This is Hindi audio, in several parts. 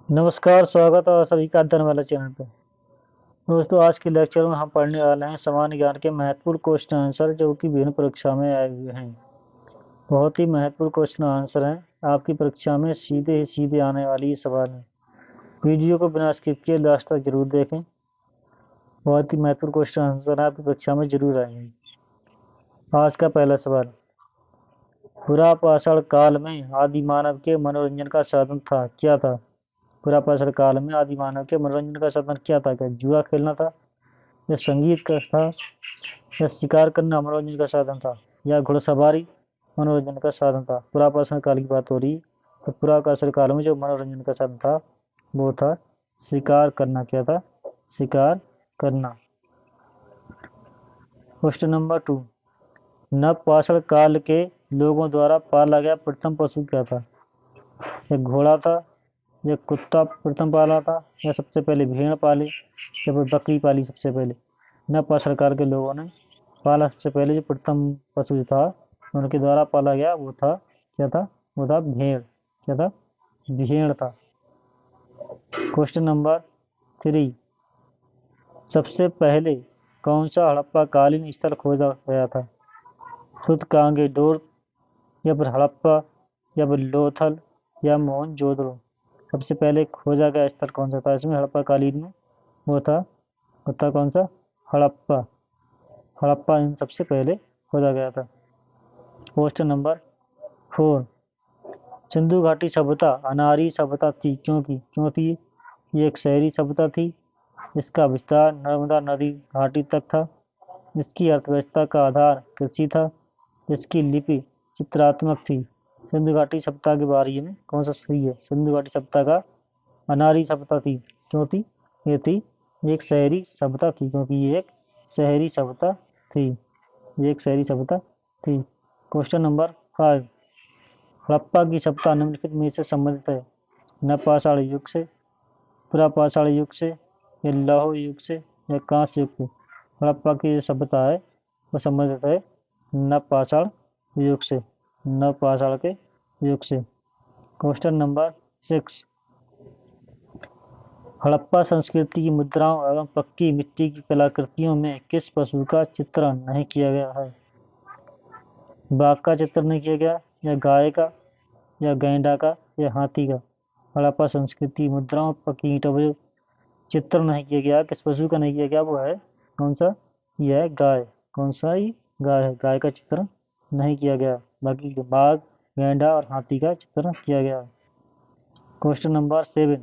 नमस्कार, स्वागत है सभी का अध्ययन वाला चैनल पे। दोस्तों, आज के लेक्चर में हम पढ़ने वाले हैं सामान्य ज्ञान के महत्वपूर्ण क्वेश्चन आंसर जो कि विभिन्न परीक्षा में आए हुए हैं। बहुत ही महत्वपूर्ण क्वेश्चन आंसर हैं, आपकी परीक्षा में सीधे सीधे आने वाली ये सवाल है। वीडियो को बिना स्किप किए लास्ट तक जरूर देखें। बहुत ही महत्वपूर्ण क्वेश्चन आंसर आपकी परीक्षा में जरूर आएंगे। आज का पहला सवाल, पुरापाषाण काल में आदि मानव के मनोरंजन का साधन था, क्या था? पुरापाषाण काल में आदि मानव के मनोरंजन का साधन क्या था? क्या जुआ खेलना था, या संगीत का था, या शिकार करना मनोरंजन का साधन था, या घुड़सवारी मनोरंजन का साधन था? पुरापाषाण काल की बात हो रही है, तो पुरापाषाण काल में जो मनोरंजन का साधन था वो था शिकार करना। क्या था? शिकार करना। क्वेश्चन नंबर 2, नवपाषाण काल के लोगों द्वारा पाला गया प्रथम पशु क्या था? या घोड़ा था, या कुत्ता प्रथम पाला था, या सबसे पहले भेड़ पाली, या फिर बकरी पाली सबसे पहले? नवपाषाण काल के लोगों ने पाला सबसे पहले जो प्रथम पशु था उनके द्वारा पाला गया वो था, क्या था? वो था भेड़। क्या था? भेड़ था। क्वेश्चन नंबर 3, सबसे पहले कौन सा हड़प्पा कालीन स्थल खोजा गया था? सूतकांगेडोर, या फिर हड़प्पा, या फिर लोथल, या मोहनजोदड़ो? सबसे पहले खोजा गया स्थल कौन सा था इसमें हड़प्पा कालीन में? वो था कौन सा? हड़प्पा। हड़प्पा इन सबसे पहले खोजा गया था। क्वेश्चन नंबर 4, सिंधु घाटी सभ्यता अनारी सभ्यता थी, क्यों थी? ये एक शहरी सभ्यता थी, इसका विस्तार नर्मदा नदी घाटी तक था, इसकी अर्थव्यवस्था का आधार कृषि था, इसकी लिपि चित्रात्मक थी। सिंधु घाटी सभ्यता के बारे में कौन सा सही है? सिंधु घाटी सभ्यता का अनारी सभ्यता थी। क्यों थी? ये थी एक शहरी सभ्यता थी, क्योंकि ये एक शहरी सभ्यता थी। ये एक शहरी सभ्यता थी। क्वेश्चन नंबर 5, हड़प्पा की सभ्यता निम्नलिखित में से संबंधित है? नवपाषाण युग से, पुरापाषाण युग से, या लौह युग से, या कांस्य युग से? हड़प्पा की जो सभ्यता है वो संबंधित है नवपाषाण युग से, नवपाषाण के युग से। क्वेश्चन नंबर 6, हड़प्पा संस्कृति की मुद्राओं एवं पक्की मिट्टी की कलाकृतियों में किस पशु का चित्रण नहीं किया गया है? बाघ का चित्रण नहीं किया गया, या गाय का, या गैंडा का, या हाथी का? हड़प्पा संस्कृति मुद्राओं पक्की ईंटों पर जो चित्रण नहीं किया गया, किस पशु का नहीं किया गया वो है कौन सा? यह है गाय। कौन सा? ये गाय है। गाय का चित्रण नहीं किया गया, बाकी बाघ, गैंडा और हाथी का चित्रण किया गया। क्वेश्चन नंबर 7,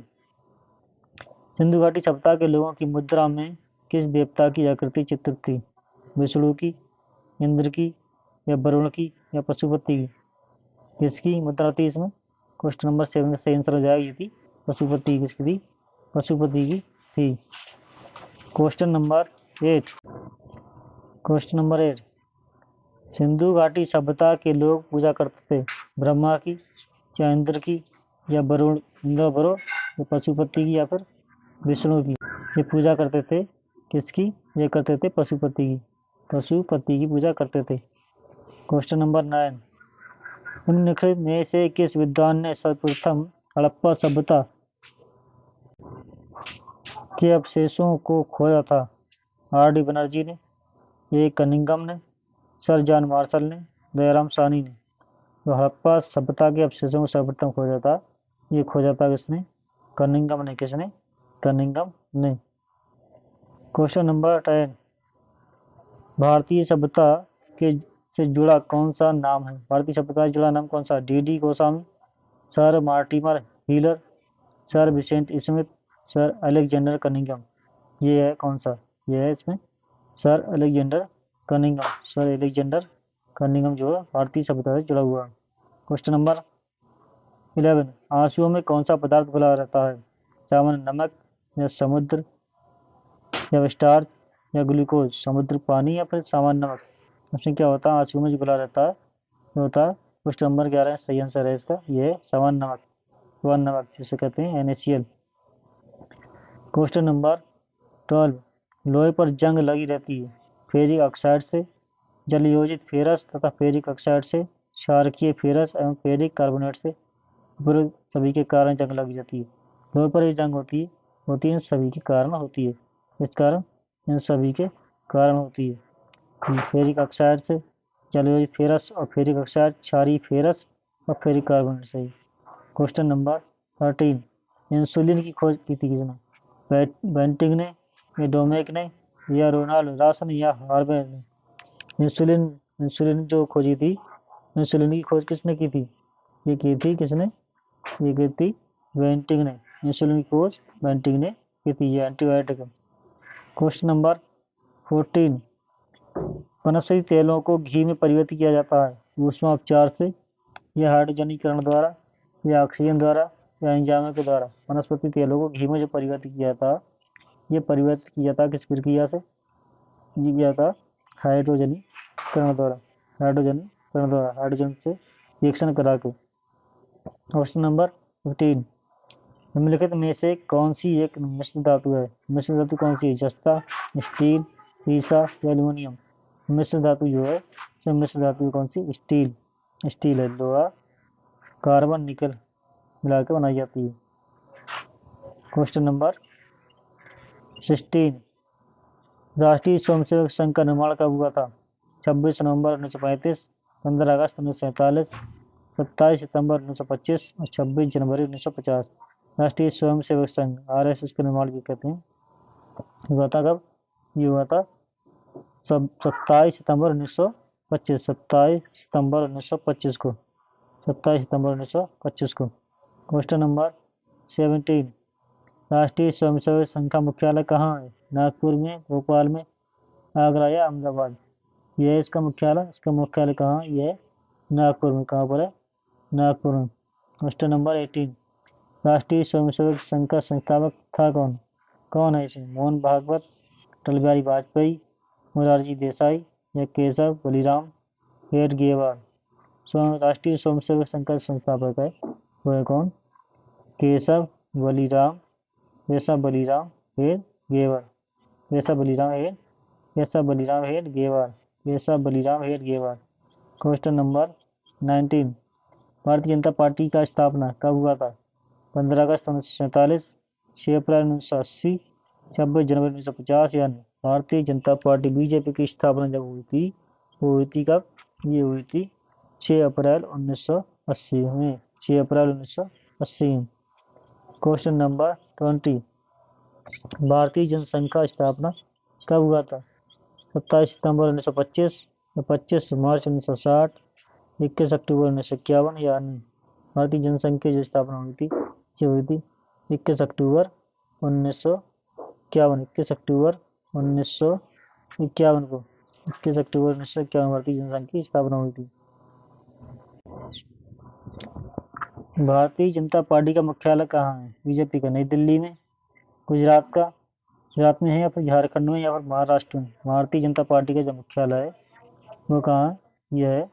सिंधु घाटी सभ्यता के लोगों की मुद्रा में किस देवता की आकृति चित्रित थी? विष्णु की, इंद्र की, या वरुण की, या पशुपति की? किसकी मुद्रा थी इसमें? क्वेश्चन नंबर 7 का सही आंसर हो जाएगा, ये थी पशुपति। किसकी थी? पशुपति की थी। Question number 8, question number 8, Sindhu घाटी सभ्यता के लोग पूजा करते थे ब्रह्मा की, या इंद्र की, या वरुण, इंद्र वरुण, या पशुपति की, या फिर विष्णु की? ये पूजा करते थे किसकी? ये करते थे पशुपति की। पशुपति की पूजा करते थे। क्वेश्चन नंबर 9, निम्नलिखित में से किस विद्वान ने सर्वप्रथम हड़प्पा सभ्यता के अवशेषों को खोजा था? आर डी बनर्जी ने, ए कनिंघम ने, सर जॉन मार्शल ने, दयाराम साहनी ने? तो हड़प्पा सभ्यता के अवशेषों को सर्वप्रथम खोजा था, ये खोजा था किसने? कनिंघम ने। किसने? कनिंघम ने। क्वेश्चन नंबर 10, भारतीय सभ्यता के से जुड़ा कौन सा नाम है? भारतीय सभ्यता से जुड़ा नाम कौन सा? D D Goswami, sir Mortimer Wheeler, sir Vincent Smith, sir Alexander Cunningham? ये है कौन सा? ये है इसमें sir Alexander Cunningham. Sir Alexander Cunningham जो है भारतीय सभ्यता से जुड़ा हुआ है। क्वेश्चन नंबर 11, आंसुओं में कौन सा पदार्थ घुला रहता है? सामान्य नमक, या समुद्र, या स्टार्च, या ग्लूकोज? समुद्र पानी, या फिर सामान्य नमक? उसमें क्या होता है? आंसुओं में जो घुला रहता है वो होता है क्वेश्चन नंबर 11 सही आंसर है इसका, ये है सामान्य नमक। सामान्य नमक जिसे कहते हैं NaCl। क्वेश्चन नंबर 12, लोहे पर जंग लगी रहती है फेरिक ऑक्साइड से, जलयोजित फेरस तथा फेरिक ऑक्साइड से, क्षारकीय फेरस एवं फेरिक कार्बोनेट से? पर सभी के कारण जंग लग जाती है। लोगों पर ही जंग होती है इन सभी के कारण होती है। इस कारण इन सभी के कारण होती है। फेरिक ऑक्साइड से जलोज फेरस और फेरिक ऑक्साइड क्षारीय फेरस और फेरिक कार्बन से। Question number 13। इंसुलिन की खोज की थी किसने? बेंटिंग ने, या डोमेक ने, या रोनाल्ड रासन, या हार्वे ने? इंसुलिन इंसुलिन जो खोजी थी, इंसुलिन की खोज किसने की थी? ये की थी किसने? ये की थी बेंटिंग ने। इंसुलिन की खोज बेंटिंग ने की थी। ये एंटीबायोटिक है। Question number 14। वनस्पति तेलों को घी में परिवर्तित किया जाता है ऊष्मा उपचार से, या हाइड्रोजनीकरण द्वारा, या ऑक्सीजन द्वारा, या एंजाइमों के द्वारा? वनस्पति तेलों को घी में जो परिवर्तित किया जाता, ये परिवर्तित किया जाता किस प्रक्रिया से? ये किया जाता हाइड्रोजनीकरण द्वारा। हाइड्रोजनीकरण द्वारा, हाइड्रोजन से रिएक्शन करा के। Question number 15। निम्नलिखित में से कौन सी एक मिश्र धातु है? मिश्र धातु कौन सी है? जस्ता, स्टील, सीसा या एल्यूमिनियम? मिश्र धातु जो है, मिश्र धातु कौन सी? स्टील। स्टील है। लोहा, कार्बन, निकल मिला के बनाई जाती है। Question number 16। राष्ट्रीय स्वयंसेवक संघ का निर्माण कब हुआ था? 26 नवंबर 1935, 15 अगस्त 1947, 27 सितंबर 1925 और 26 जनवरी 1950। राष्ट्रीय स्वयंसेवक संघ RSS का निर्माण जो कहते हैं, हुआ था कब? ये हुआ था 27 सितंबर 1925। 27 सितंबर 1925 को। 27 सितंबर 1925 को। Question number 17। राष्ट्रीय स्वयंसेवक संघ का मुख्यालय कहाँ है? नागपुर में, भोपाल में, आगरा या अहमदाबाद? यह है इसका मुख्यालय। इसका मुख्यालय कहाँ है? यह नागपुर में। कहाँ पर है? नागपुर में। Question number 18। राष्ट्रीय स्वयंसेवक संघ का संस्थापक था कौन? कौन है इसमें? मोहन भागवत, अटल बिहारी वाजपेयी, मोरारजी देसाई, या केशव बलिराम हेडगेवार? राष्ट्रीय स्वयंसेवक संघ का संस्थापक है वो है कौन? केशव बलिराम केशव बलिराम हेडगेवार। केशव बलिराम हेडगेवार। केशव बलिराम हेडगेवार। Question number 19। भारतीय जनता पार्टी का स्थापना कब हुआ था? 15 अगस्त 1947, 6 अप्रैल 1980, 26 जनवरी 1950 या नहीं? भारतीय जनता पार्टी बीजेपी की स्थापना जब हुई थी, वो हुई थी कब? ये हुई थी 6 अप्रैल 1980 में। 6 अप्रैल 1980 में। Question number 20। भारतीय जनसंघ का स्थापना कब हुआ था? 27 सितंबर 1925, या 25 मार्च 1960, 21 अक्टूबर 1951 या नहीं? भारतीय जनसंघ की जो स्थापना हुई थी, जो हुई थी 21 अक्टूबर 1951। 21 अक्टूबर 1951 को। 21 अक्टूबर 1951 भारतीय जनसंघ की स्थापना हुई थी। भारतीय जनता पार्टी का मुख्यालय कहाँ है? बीजेपी का नई दिल्ली में, गुजरात में है, या फिर झारखंड में, या फिर महाराष्ट्र में? भारतीय जनता पार्टी का जो मुख्यालय है वो कहाँ है? यह है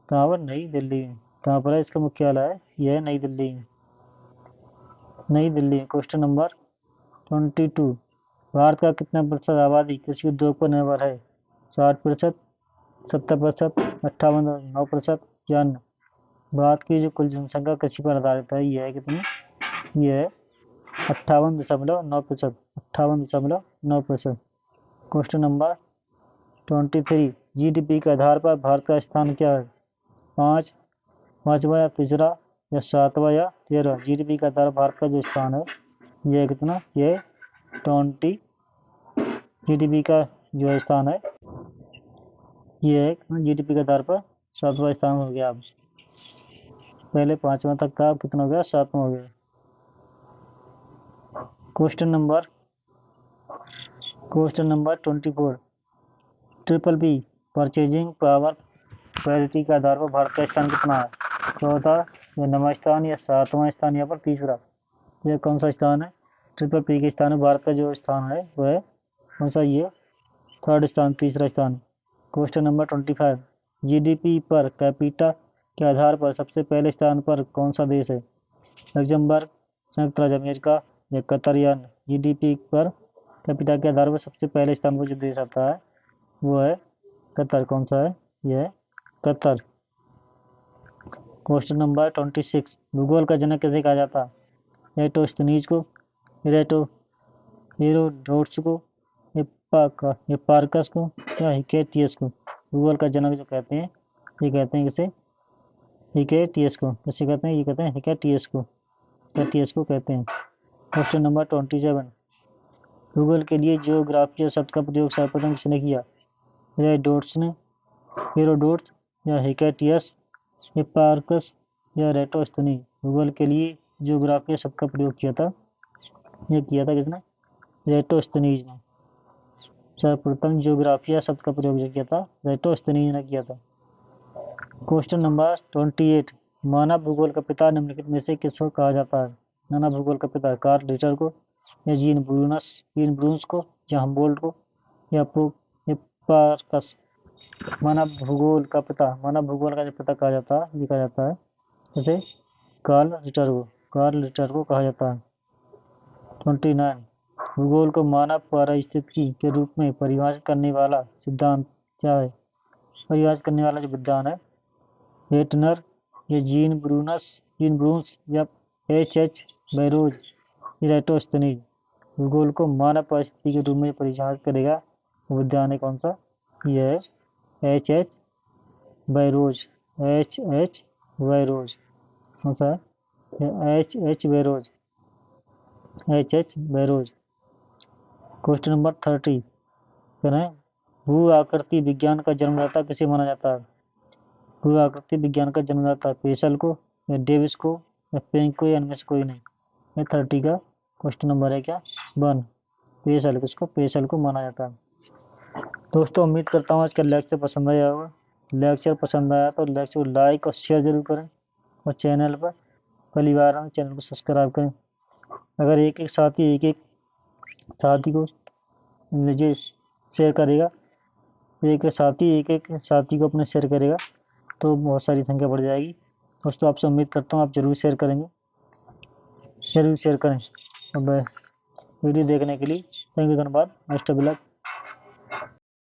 कहाँ पर? नई दिल्ली में। कहाँ पर है इसका मुख्यालय? है यह है नई दिल्ली में। नई दिल्ली। Question number 22। भारत का कितना प्रतिशत आबादी कृषि उद्योग पर निर्भर है? 60%, 70%, 58.9% या अन्य? भारत की जो कुल जनसंख्या कृषि पर आधारित है, यह है कितनी? यह है 58.9%। 58.9%। Question number 23। GDP के आधार पर भारत का स्थान क्या है? पांचवा या तीसरा, या सातवां या 13? GDP का आधार भारत का जो स्थान है, यह कितना? यह 20। GDP का जो स्थान है, यह है GDP के आधार पर 7वां स्थान हो गया। अब पहले 5वां तक था, अब कितना हो गया? 7वां हो गया। Question number 24। BBB purchasing power parity के आधार पर भारत का स्थान कितना है? 14, या 9वां स्थान, या 7वां स्थान, या पर तीसरा? यह कौन सा स्थान है? BBB के स्थान है। भारत का जो स्थान है वह है कौन सा? ये 3rd स्थान, तीसरा स्थान। Question number 25। GDP per capita के आधार पर सबसे पहले स्थान पर कौन सा देश है? लग्जमबर्ग, संयुक्त राज्य अमेरिका, या कतर या अन्य? GDP पर कैपिटा के आधार पर सबसे पहले स्थान पर जो देश आता है वो है कतर। कौन सा है? यह है कतर। क्वेश्चन नंबर 26, भूगोल का जनक किसे कहा जाता है? एरिस्टोस्थनीज को, एरेटो हेरोडोटस को, हिप्पारकस को या हिकेटियस को? भूगोल का जनक जो कहते हैं, ये कहते हैं किसे? हिकेटियस को। किसे कहते हैं? ये कहते हैं हिकेटियस को, हिकेटियस को कहते हैं। क्वेश्चन नंबर 27, भूगोल के लिए जियोग्राफिया शब्द का प्रयोग सर्वप्रथम किसने किया? हेरोडोटस ने, हेरोडोटस या हिकेटियस, हिप्पारकस या एरेटोस्थनीज? भूगोल के लिए जियोग्राफिया शब्द का प्रयोग किया था, ये किया था किसने? एरेटोस्थनीज ने। सर्वप्रथम जियोग्राफिया शब्द का प्रयोग जो किया था, एरेटोस्थनीज ने किया था। क्वेश्चन नंबर 28, मानव भूगोल का पिता निम्नलिखित में से किसको कहा जाता है? मानव भूगोल का पिता कार्ल रिटर को या जीन ब्रूनस को या हम्बोल्ट को या हिप्पारकस? मानव भूगोल का पिता, मानव भूगोल का जो पिता कहा जाता है, ये कहा जाता है जैसे कार्ल रिटर को कहा जाता है। 29, भूगोल को मानव पारिस्थितिकी के रूप में परिभाषित करने वाला सिद्धांत क्या है? परिभाषित करने वाला जो विद्वान है, हेटनर या जीन ब्रून्स या H.H. बैरोज, एरेटोस्थनीज? भूगोल को मानव पारिस्थितिकी के रूप में परिभाषित करेगा वो विद्वान है कौन सा? यह है H.H. बैरोज, कौन सा है? H.H. बैरोज। क्वेश्चन नंबर 30, भू आकृति विज्ञान का जन्मदाता किसे माना जाता है? भू आकृति विज्ञान का जन्मदाता पेशल को या डेविस को या प्लैंक को या इनमें से कोई नहीं? ये 30 का क्वेश्चन नंबर है क्या? 1, पेशल। किसको? पेशल को माना जाता है। दोस्तों उम्मीद करता हूँ आज का लेक्चर पसंद आया होगा। लेक्चर पसंद आया तो लेक्चर को लाइक और शेयर जरूर करें और चैनल पर पहली बार आए चैनल को सब्सक्राइब करें। अगर एक एक साथी को लीजिए शेयर करेगा, एक एक साथी को अपने शेयर करेगा तो बहुत सारी संख्या बढ़ जाएगी। दोस्तों आपसे उम्मीद करता हूँ आप जरूर शेयर करेंगे, जरूर शेयर करें। अब वीडियो देखने के लिए थैंक यू, धन्यवाद। Best of luck.